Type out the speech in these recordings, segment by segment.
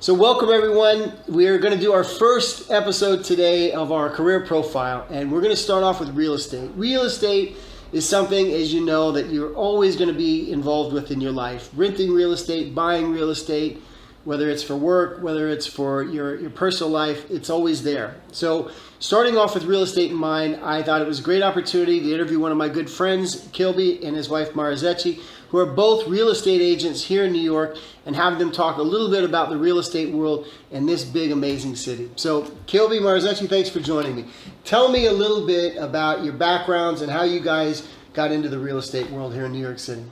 So welcome everyone. We are going to do our first episode today of our career profile, and we're going to start off with real estate. Real estate is something, as you know, that you're always going to be involved with in your life. Renting real estate, buying real estate, whether it's for work, whether it's for your personal life, it's always there. So starting off with real estate in mind, I thought it was a great opportunity to interview one of my good friends, Kilby and his wife Marizete, who are both real estate agents here in New York, and have them talk a little bit about the real estate world in this big, amazing city. So Kilby, Marizete, thanks for joining me. Tell me a little bit about your backgrounds and how you guys got into the real estate world here in New York City.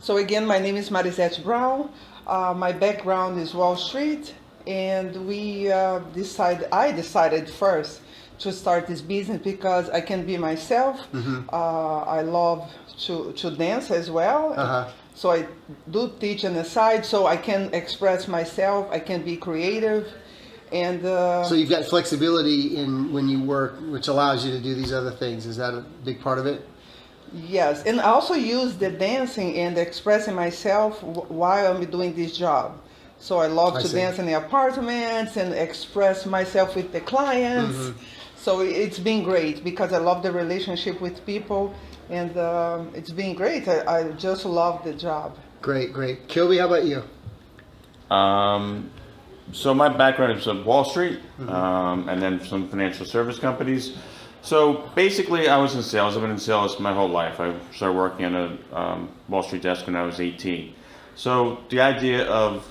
So again, my name is Marizete Browne. My background is Wall Street, and I decided first to start this business because I can be myself. I love to dance as well. So I do teach on the side, so I can express myself. I can be creative, and so you've got flexibility in when you work, which allows you to do these other things. Is that a big part of it? Yes, and I also use the dancing and expressing myself while I'm doing this job. So I love to dance in the apartments and express myself with the clients. So it's been great because I love the relationship with people, and it's been great. I just love the job. Great, great. Kilby, how about you? So my background is Wall Street, and then some financial service companies. So basically, I was in sales. I've been in sales my whole life. I started working on a Wall Street desk when I was 18. So the idea of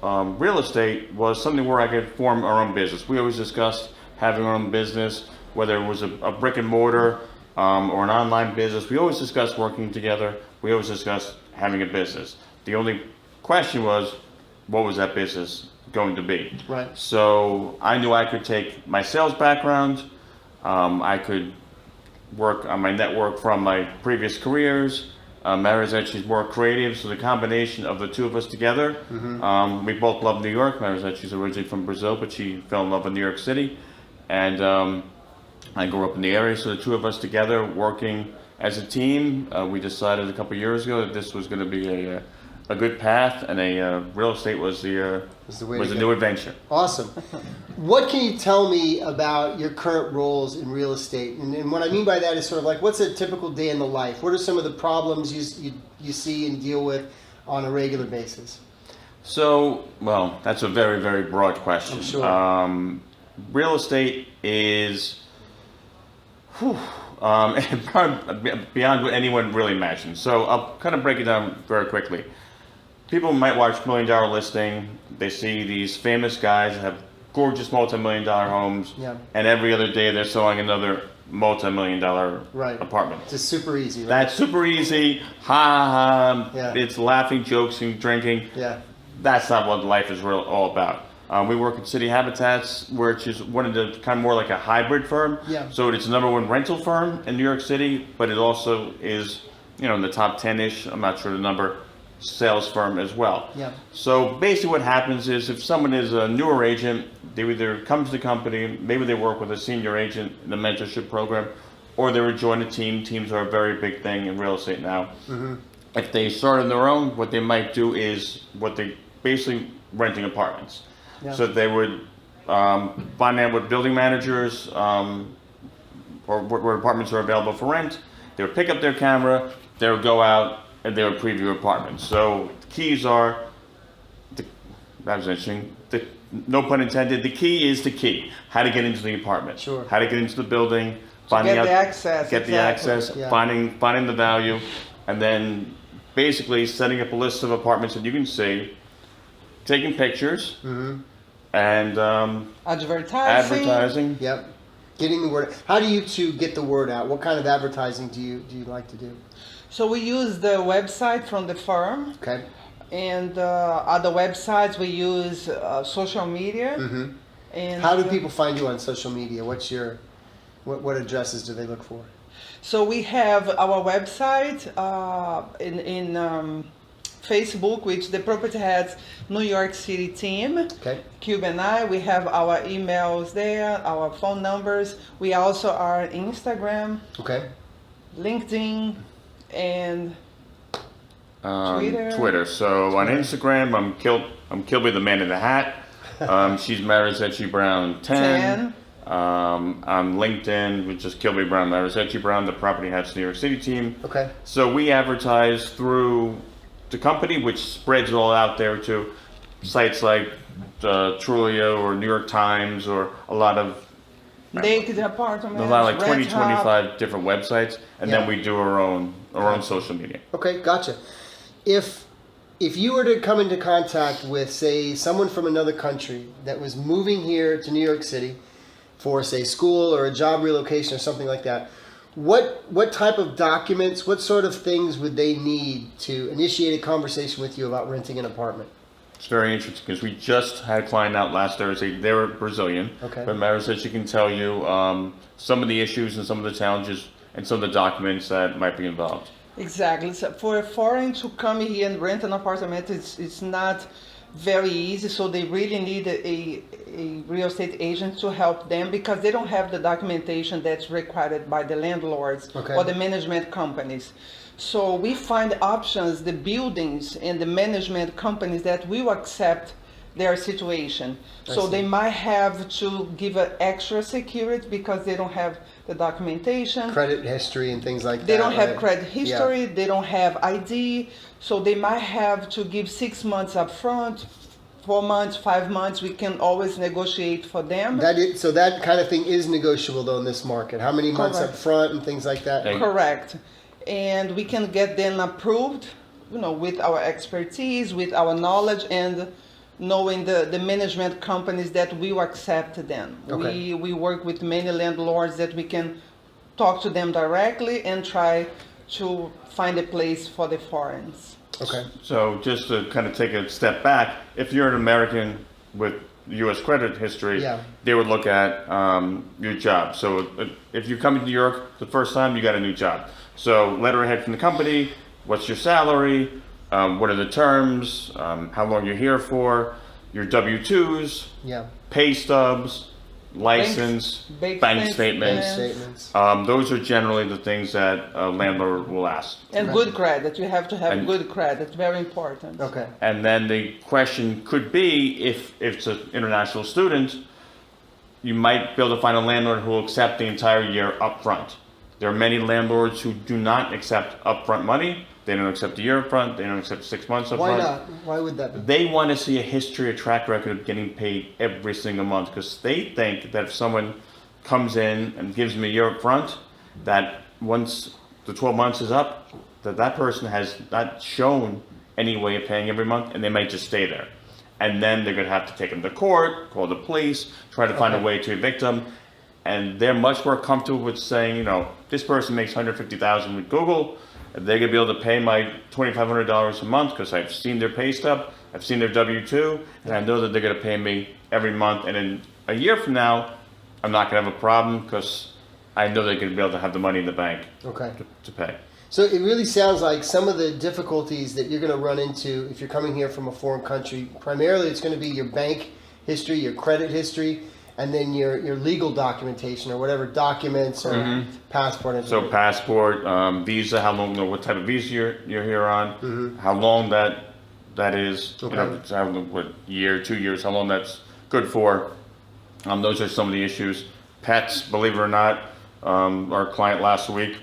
real estate was something where I could form our own business. We always discussed having our own business, whether it was a brick and mortar or an online business. We always discussed working together. We always discussed having a business. The only question was, what was that business going to be? Right. So I knew I could take my sales background. I could work on my network from my previous careers. Marizete is more creative, so the combination of the two of us together, we both love New York. Marizete is originally from Brazil, but she fell in love with New York City. And I grew up in the area, so the two of us together working as a team, we decided a couple years ago that this was going to be a good path, and real estate was a new adventure. Awesome. What can you tell me about your current roles in real estate? And what I mean by that is sort of like, what's a typical day in the life? What are some of the problems you see and deal with on a regular basis? So, well, that's a very, very broad question. I'm sure. Real estate is beyond what anyone really imagines. So I'll kind of break it down very quickly. People might watch $1 Million Listing. They see these famous guys that have gorgeous multi-million-dollar homes, and every other day they're selling another multi-million-dollar apartment. It's just super easy, right? That's super easy. Ha ha. It's laughing, jokes, and drinking. That's not what life is all about. We work at City Habitats, which is one of the kind of more like a hybrid firm. So it's the #1 rental firm in New York City, but it also is, in the top 10-ish. I'm not sure the number. Sales firm as well. So basically what happens is if someone is a newer agent, they either come to the company, maybe they work with a senior agent in the mentorship program, or they would join a team. Teams are a very big thing in real estate now. If they start on their own, what they might do is basically renting apartments. So they would find out what building managers or where apartments are available for rent. They would pick up their camera, they would go out, and they would preview apartments. So the keys are, that was interesting, no pun intended, the key is the key. How to get into the apartment. How to get into the building. Get the access. Finding the value, and then basically setting up a list of apartments that you can see, taking pictures, and advertising. Getting the word. How do you two get the word out? What kind of advertising do you like to do? So we use the website from the firm. And other websites we use social media. And how do people find you on social media? What addresses do they look for? So we have our website in Facebook, which the property has New York City team. Kilby and I, we have our emails there, our phone numbers. We also are on Instagram, LinkedIn, and Twitter. So on Instagram, I'm Kilby the Man in the Hat. She's Marizete Browne 10. On LinkedIn, which is Kilby Browne, Marizete Browne, the Property Hats New York City team. Okay. So we advertise through the company, which spreads it all out there to sites like Trulio or New York Times or a lot of naked apartments. A lot of like 20, 25 different websites, and then we do our own social media. Okay, gotcha. If you were to come into contact with, say, someone from another country that was moving here to New York City for, say, school or a job relocation or something like that, what type of documents, what sort of things would they need to initiate a conversation with you about renting an apartment? It's very interesting because we just had a client out last Thursday. They were Brazilian, okay. But Marizete can tell you some of the issues and some of the challenges and some of the documents that might be involved. Exactly. So for a foreign to come here and rent an apartment, it's not very easy. So they really need a real estate agent to help them because they don't have the documentation that's required by the landlords or the management companies. So we find options, the buildings and the management companies that will accept their situation. So they might have to give an extra security because they don't have the documentation. Credit history and things like that. They don't have credit history, they don't have ID, so they might have to give 6 months up front, 4 months, 5 months. We can always negotiate for them. So that kind of thing is negotiable though in this market. How many months up front and things like that? Correct. And we can get them approved, with our expertise, with our knowledge, and knowing the management companies that will accept them. Okay. We work with many landlords that we can talk to them directly and try to find a place for the foreigners. Okay. So just to kind of take a step back, if you're an American with U.S. credit history, they would look at your job. So if you come to New York the first time, you got a new job. So letterhead from the company, what's your salary, what are the terms, how long you're here for, your W-2s, pay stubs, license, bank statements. Those are generally the things that a landlord will ask. And good credit. You have to have good credit. Very important. Okay. And then the question could be, if it's an international student, you might be able to find a landlord who will accept the entire year up front. There are many landlords who do not accept upfront money. They don't accept a year up front. They don't accept 6 months up front. Why not? Why would that be? They want to see a history, a track record of getting paid every single month because they think that if someone comes in and gives them a year up front, that once the 12 months is up, that person has not shown any way of paying every month, and they might just stay there. And then they're going to have to take them to court, call the police, try to find a way to evict them. And they're much more comfortable with saying, this person makes $150,000 with Google. They're going to be able to pay my $2,500 a month because I've seen their pay stub, I've seen their W-2, and I know that they're going to pay me every month. And in a year from now, I'm not going to have a problem because I know they're going to be able to have the money in the bank to pay. So it really sounds like some of the difficulties that you're going to run into if you're coming here from a foreign country, primarily it's going to be your bank history, your credit history, and then your legal documentation or whatever documents or passport. So passport, visa, how long, what type of visa you're here on, how long that is, what year, 2 years, how long that's good for. Those are some of the issues. Pets, believe it or not, our client last week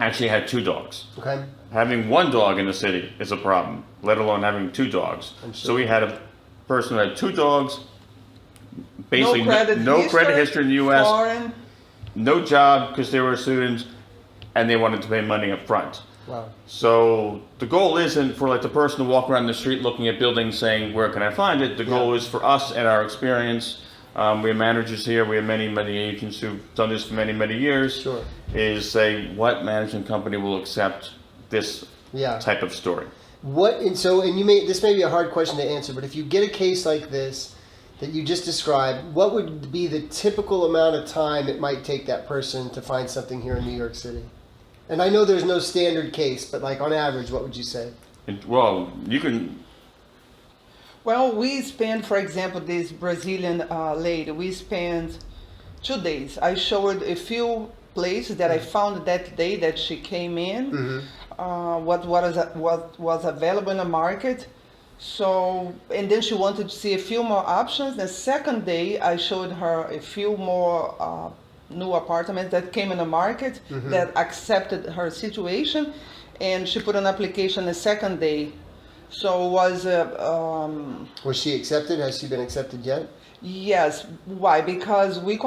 actually had 2 dogs. Okay. Having 1 dog in the city is a problem, let alone having 2 dogs. Sure. So we had a person who had 2 dogs. Basically, no credit history in the U.S., foreign. No job because they were students, and they wanted to pay money up front. Wow. So the goal isn't for the person to walk around the street looking at buildings saying, where can I find it? The goal is for us and our experience. We have managers here. We have many agents who've done this for many years. Sure. Is say, what management company will accept this type of story? This may be a hard question to answer, but if you get a case like this that you just described, what would be the typical amount of time it might take that person to find something here in New York City? And I know there's no standard case, but on average, what would you say? Well, you can... Well, we spent, for example, this Brazilian lady, we spent 2 days. I showed a few places that I found that day that she came in. what was available in the market. So, and then she wanted to see a few more options. The second day, I showed her a few more new apartments that came in the market that accepted her situation, and she put an application the second day. So was she accepted? Has she been accepted yet? Yes. Why? Because we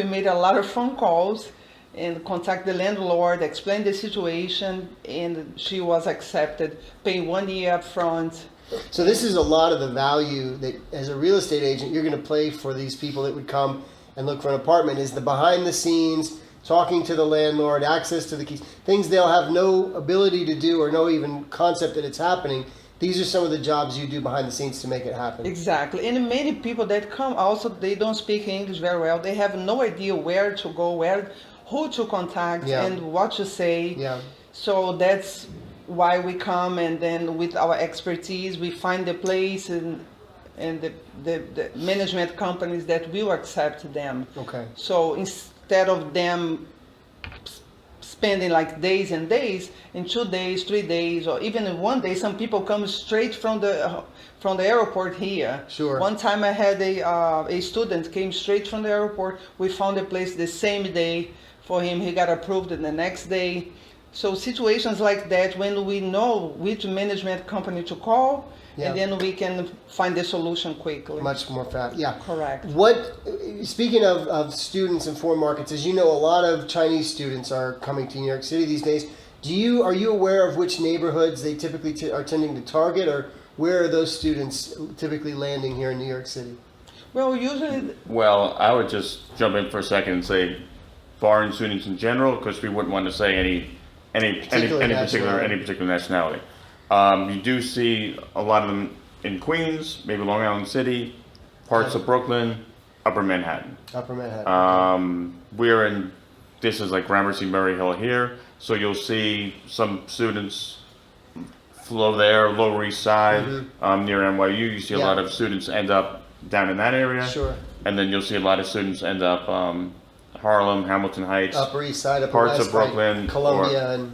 made a lot of phone calls and contact the landlord, explain the situation, and she was accepted, paying 1 year up front. So this is a lot of the value that, as a real estate agent, you're going to play for these people that would come and look for an apartment, is the behind the scenes, talking to the landlord, access to the keys, things they'll have no ability to do or no even concept that it's happening. These are some of the jobs you do behind the scenes to make it happen. Exactly. And many people that come also, they don't speak English very well. They have no idea where to go, who to contact, and what to say. Yeah. So that's why we come, and then with our expertise, we find the place and the management companies that will accept them. Okay. So instead of them spending like days and days, in 2 days, 3 days, or even in 1 day, some people come straight from the airport here. Sure. One time I had a student came straight from the airport. We found a place the same day for him. He got approved in the next day. So situations like that, when we know which management company to call, and then we can find the solution quickly. Much more fast. Yeah. Correct. Speaking of students in foreign markets, as you know, a lot of Chinese students are coming to New York City these days. Are you aware of which neighborhoods they typically are tending to target, or where are those students typically landing here in New York City? Well, usually. Well, I would just jump in for a second and say foreign students in general, because we wouldn't want to say any particular nationality. You do see a lot of them in Queens, maybe Long Island City, parts of Brooklyn, Upper Manhattan. Upper Manhattan. This is like Gramercy, Murray Hill here, so you'll see some students flow there, Lower East Side, near NYU. You see a lot of students end up down in that area. Sure. And then you'll see a lot of students end up Harlem, Hamilton Heights, Upper East Side, Upper parts West of Brooklyn, Columbia,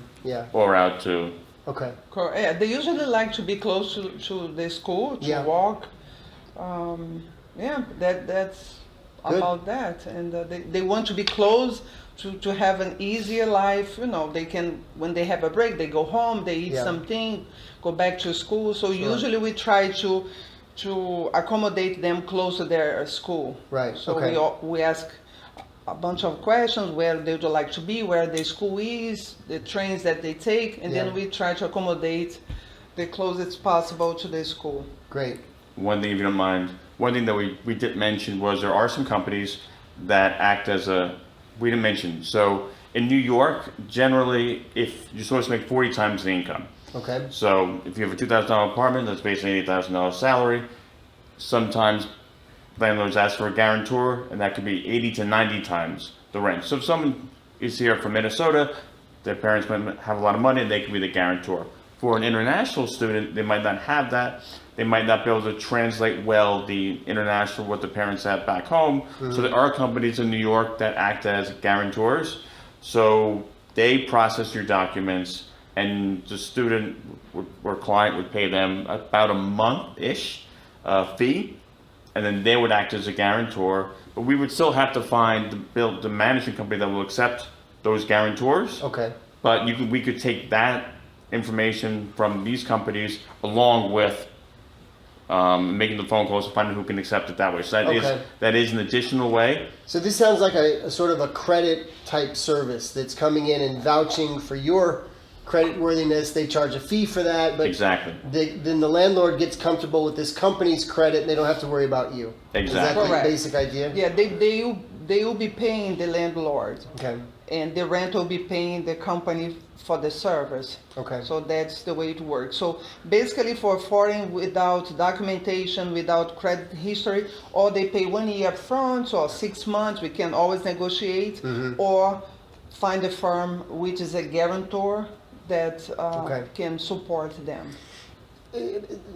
or out to. Okay. Yeah, they usually like to be close to the school, to walk. That's Good. about that. And they want to be close to have an easier life. You know, they can, when they have a break, they go home, they eat something, go back to school. So usually we try to accommodate them close to their school. Right. So okay. we ask a bunch of questions, where they would like to be, where the school is, the trains that they take, and then we try to accommodate the closest possible to the school. Great. One thing, if you don't mind, one thing that we did mention was there are some companies that act as we didn't mention. So in New York, generally, if you're supposed to make 40 times the income. Okay. So if you have a $2,000 apartment, that's basically $80,000 salary. Sometimes landlords ask for a guarantor, and that could be 80 to 90 times the rent. So if someone is here from Minnesota, their parents might have a lot of money, and they can be the guarantor. For an international student, they might not have that. They might not be able to translate well the international, what the parents have back home. So there are companies in New York that act as guarantors. So they process your documents, and the student or client would pay them about a month-ish fee, and then they would act as a guarantor. But we would still have to find the management company that will accept those guarantors. Okay. But we could take that information from these companies along with making the phone calls to find out who can accept it that way. So that is an additional way. So this sounds like a sort of a credit type service that's coming in and vouching for your credit worthiness. They charge a fee for that, but Exactly. Then the landlord gets comfortable with this company's credit, and they don't have to worry about you. Exactly. Is that the basic idea? Yeah, they will be paying the landlord. Okay. And the rent will be paying the company for the service. Okay. So that's the way it works. So basically, for foreign, without documentation, without credit history, or they pay 1 year up front or 6 months, we can always negotiate, or find a firm which is a guarantor that can support them.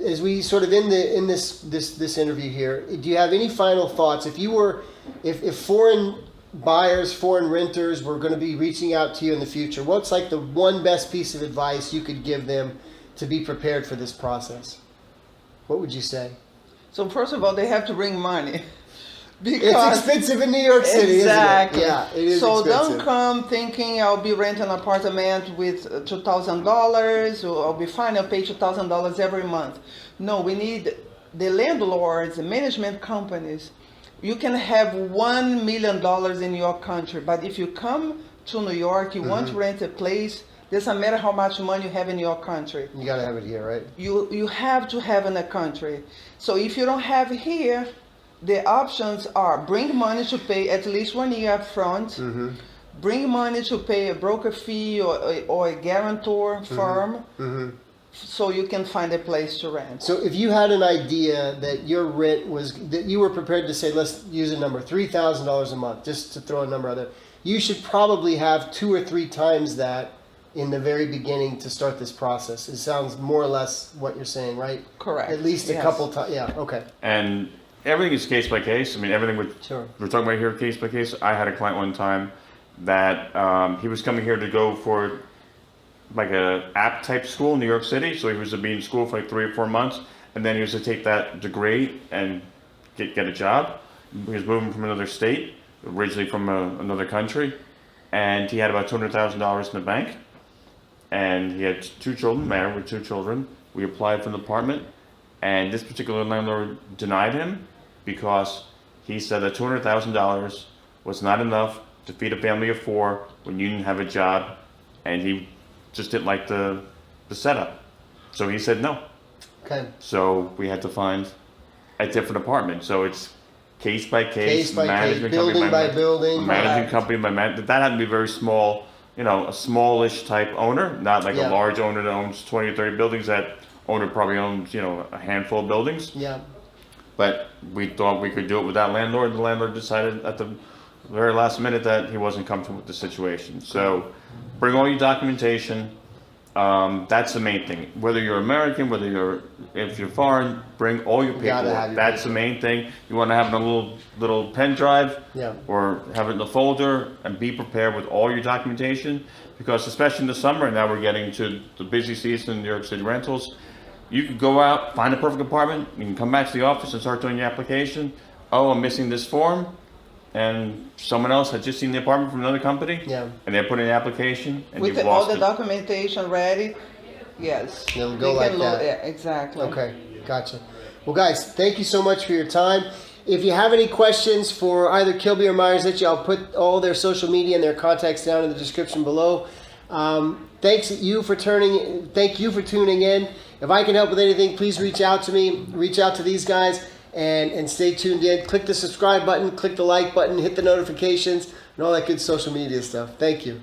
As we sort of in this interview here, do you have any final thoughts? If foreign buyers, foreign renters were going to be reaching out to you in the future, what's like the one best piece of advice you could give them to be prepared for this process? What would you say? So first of all, they have to bring money. It's expensive in New York City, exactly. Isn't it? Yeah, it is so expensive. don't come thinking I'll be renting an apartment with $2,000 or I'll be fine, I'll pay $2,000 every month. No, we need the landlords, the management companies. You can have $1 million in your country, but if you come to New York, you want to rent a place, doesn't matter how much money you have in your country. You got to have it here, right? You have to have in a country. So if you don't have it here, the options are bring money to pay at least 1 year up front, bring money to pay a broker fee or a guarantor firm, so you can find a place to rent. So if you had an idea that your rent was, that you were prepared to say, let's use a number, $3,000 a month, just to throw a number out there, you should probably have 2 or 3 times that in the very beginning to start this process. It sounds more or less what you're saying, right? Correct. At least a couple times. Yeah, okay. And everything is case by case. I mean, everything Sure. we're talking about here, case by case. I had a client one time that he was coming here to go for like a app type school in New York City. So he was to be in school for like 3 or 4 months, and then he was to take that degree and get a job. He was moving from another state, originally from another country, and he had about $200,000 in the bank. And he had 2 children, married with 2 children. We applied for an apartment, and this particular landlord denied him because he said that $200,000 was not enough to feed a family of 4 when you didn't have a job, and he just didn't like the setup. So he said no. Okay. So we had to find a different apartment. So it's case by case, by management case, building by building. managing company by that had to be very small. You know, a smallish type owner, not like a large owner that owns 20 or 30 buildings. That owner probably owns, a handful of buildings. Yeah. But we thought we could do it with that landlord. The landlord decided at the very last minute that he wasn't comfortable with the situation. So bring all your documentation. That's the main thing. Whether you're American, if you're foreign, bring all your paperwork. That's the main thing. You want to have it in a little pen drive, or have it in a folder, and be prepared with all your documentation. Because especially in the summer, and now we're getting to the busy season in New York City rentals, you could go out, find a perfect apartment, you can come back to the office and start doing your application. Oh, I'm missing this form. And someone else had just seen the apartment from another company, and they put in the application, and with you've lost all the it. documentation ready, yes. They'll go like that. Yeah, exactly. Okay, gotcha. Well, guys, thank you so much for your time. If you have any questions for either Kilby or Marizete, I'll put all their social media and their contacts down in the description below. Thank you for tuning in. If I can help with anything, please reach out to me. Reach out to these guys. And stay tuned in. Click the subscribe button, click the like button, hit the notifications, and all that good social media stuff. Thank you.